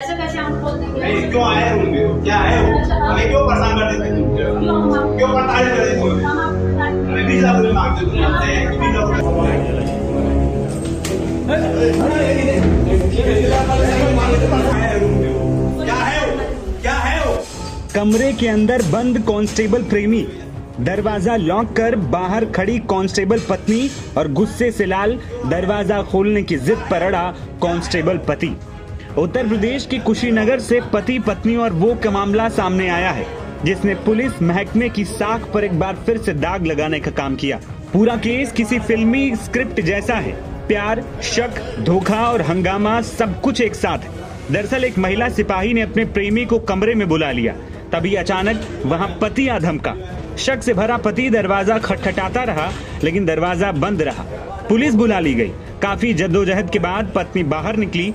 ऐसे कैसे हम बोल देंगे? नहीं, क्यों आए रूम में? क्या है वो? हमें क्यों परेशान कर देते तुम? क्यों प्रताड़ित कर देते तुम? हमें 20 लाख रुपए मांगते तुम जानते हैं कि 20 लाख रुपए क्या है वो? क्या है वो? कमरे के अंदर बंद कांस्टेबल प्रेमी, दरवाजा लॉक कर बाहर खड़ी कांस्टेबल पत्नी और गुस्से से लाल दरवाजा खोलने की जिद पर अड़ा कांस्टेबल पति। उत्तर प्रदेश के कुशीनगर से पति पत्नी और वो का मामला सामने आया है जिसने पुलिस महकमे की साख पर एक बार फिर से दाग लगाने का काम किया। पूरा केस किसी फिल्मी स्क्रिप्ट जैसा है। प्यार, शक, धोखा और हंगामा सब कुछ एक साथ है। दरअसल एक महिला सिपाही ने अपने प्रेमी को कमरे में बुला लिया, तभी अचानक वहां पति आ धमका। शक से भरा पति दरवाजा खटखटाता रहा लेकिन दरवाजा बंद रहा। पुलिस बुला ली गई। काफी जद्दोजहद के बाद पत्नी बाहर निकली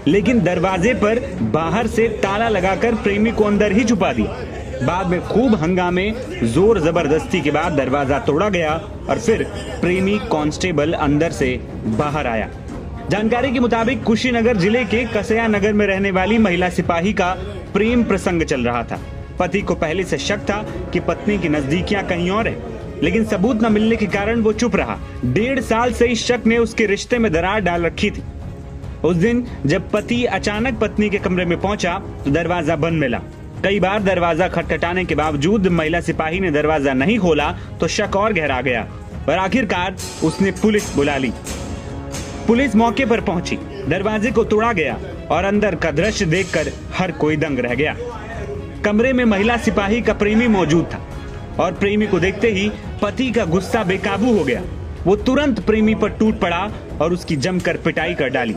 लेकिन दरवाजे पर बाहर से ताला लगाकर प्रेमी को अंदर ही छुपा दिया। बाद में खूब हंगामे, जोर जबरदस्ती के बाद दरवाजा तोड़ा गया और फिर प्रेमी कांस्टेबल अंदर से बाहर आया। जानकारी के मुताबिक कुशीनगर जिले के कसया नगर में रहने वाली महिला सिपाही का प्रेम प्रसंग चल रहा था। पति को पहले से शक था कि पत्नी की नजदीकियां कहीं और है, लेकिन सबूत न मिलने के कारण वो चुप रहा। 1.5 साल से इस शक ने उसके रिश्ते में दरार डाल रखी थी। उस दिन जब पति अचानक पत्नी के कमरे में पहुंचा तो दरवाजा बंद मिला। कई बार दरवाजा खटखटाने के बावजूद महिला सिपाही ने दरवाजा नहीं खोला तो शक और गहरा गया और आखिरकार उसने पुलिस बुला ली। पुलिस मौके पर पहुंची, दरवाजे को तोड़ा गया और अंदर का दृश्य देखकर हर कोई दंग रह गया। कमरे में महिला सिपाही का प्रेमी मौजूद था और प्रेमी को देखते ही पति का गुस्सा बेकाबू हो गया। वो तुरंत प्रेमी पर टूट पड़ा और उसकी जमकर पिटाई कर डाली।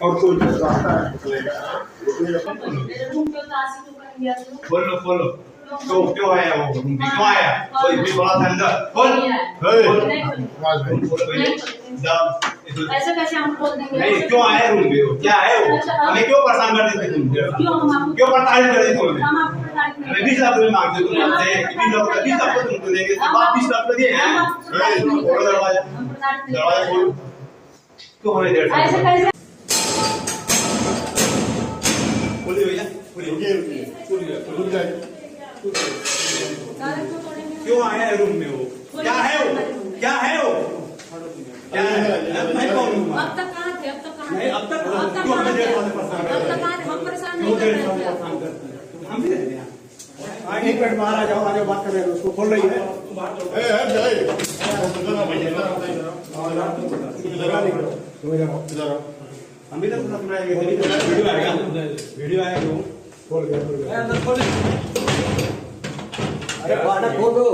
और कोई रास्ता है? बोलो बोलो, क्यों आया वो? क्यों आया? कोई भी बड़ा था अंदर? बोल। ऐसे कैसे हम बोल देंगे? नहीं, क्यों आए रूम में? क्या है वो? हमें क्यों परेशान कर देते तुम? क्यों प्रताड़ित कर देते तुम? हमें 20 लाख रुपए मांगते तुम जानते हैं कि 20 लाख तुमको देंगे। आप 20 लाख दिए हैं? खोलो दरवाजा, दरवाजा खोलो। क्यों हमें देर से? बोलिए भैया, क्यों आया है रूम में वो? क्या है वो? क्या है वो? क्या है? मैं कौन हूँ? अब तक कहाँ थे? अब तक कहाँ? नहीं, अब तक क्यों हमें देर से परेशान करते हैं? हम परेशान नहीं कर रहे हैं। हम भी रहते हैं। एक मिनट बाहर आ जाओ, आगे बात कर रहे हैं, उसको खोल रही है। हम भी तो वीडियो आएगा, वीडियो आएगा, खोल गया। अरे बाहर खोल दो।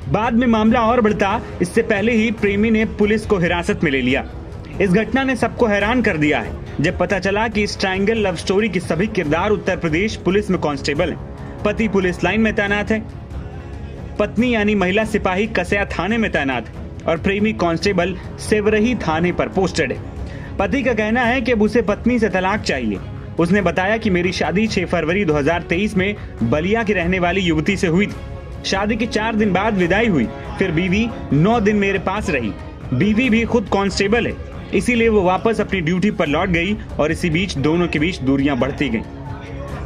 बाद में मामला और बढ़ता, इससे पहले ही प्रेमी ने पुलिस को हिरासत में ले लिया। इस घटना ने सबको हैरान कर दिया है जब पता चला कि इस ट्रायंगल लव स्टोरी के सभी किरदार उत्तर प्रदेश पुलिस में कांस्टेबल हैं। पति पुलिस लाइन में तैनात है, पत्नी यानी महिला सिपाही कसया थाने में तैनात है और प्रेमी कांस्टेबल सेवरही थाने पर पोस्टेड है। पति का कहना है कि अब उसे पत्नी से तलाक चाहिए। उसने बताया कि मेरी शादी 6 फरवरी 2023 में बलिया की रहने वाली युवती से हुई थी। शादी के 4 दिन बाद विदाई हुई, फिर बीवी 9 दिन मेरे पास रही। बीवी भी खुद कांस्टेबल है, इसीलिए वो वापस अपनी ड्यूटी पर लौट गई और इसी बीच दोनों के बीच दूरियां बढ़ती गईं।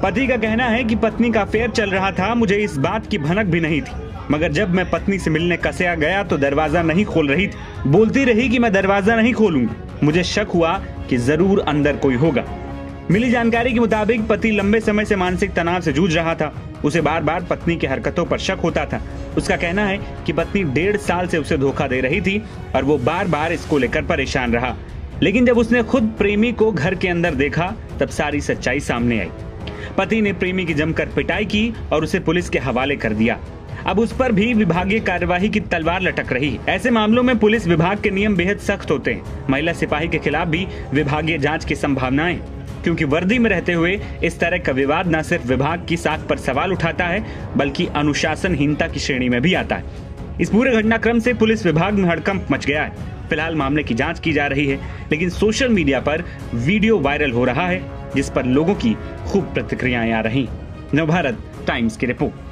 पति का कहना है कि पत्नी का अफेयर चल रहा था, मुझे इस बात की भनक भी नहीं थी, मगर जब मैं पत्नी से मिलने कसया गया तो दरवाजा नहीं खोल रही थी। बोलती रही कि मैं दरवाजा नहीं खोलूंगी। मुझे शक हुआ कि जरूर अंदर कोई होगा। मिली जानकारी के मुताबिक पति लंबे समय से मानसिक तनाव से जूझ रहा था। उसे बार बार पत्नी की हरकतों पर शक होता था। उसका कहना है कि पत्नी 1.5 साल से उसे धोखा दे रही थी और वो बार बार इसको लेकर परेशान रहा। लेकिन जब उसने खुद प्रेमी को घर के अंदर देखा तब सारी सच्चाई सामने आई। पति ने प्रेमी की जमकर पिटाई की और उसे पुलिस के हवाले कर दिया। अब उस पर भी विभागीय कार्यवाही की तलवार लटक रही। ऐसे मामलों में पुलिस विभाग के नियम बेहद सख्त होते हैं। महिला सिपाही के खिलाफ भी विभागीय जांच की संभावनाएं, क्योंकि वर्दी में रहते हुए इस तरह का विवाद न सिर्फ विभाग की साख पर सवाल उठाता है बल्कि अनुशासनहीनता की श्रेणी में भी आता है। इस पूरे घटनाक्रम से पुलिस विभाग में हड़कंप मच गया है। फिलहाल मामले की जांच की जा रही है, लेकिन सोशल मीडिया पर वीडियो वायरल हो रहा है जिस पर लोगों की खूब प्रतिक्रियाएं आ रही। नवभारत टाइम्स की रिपोर्ट।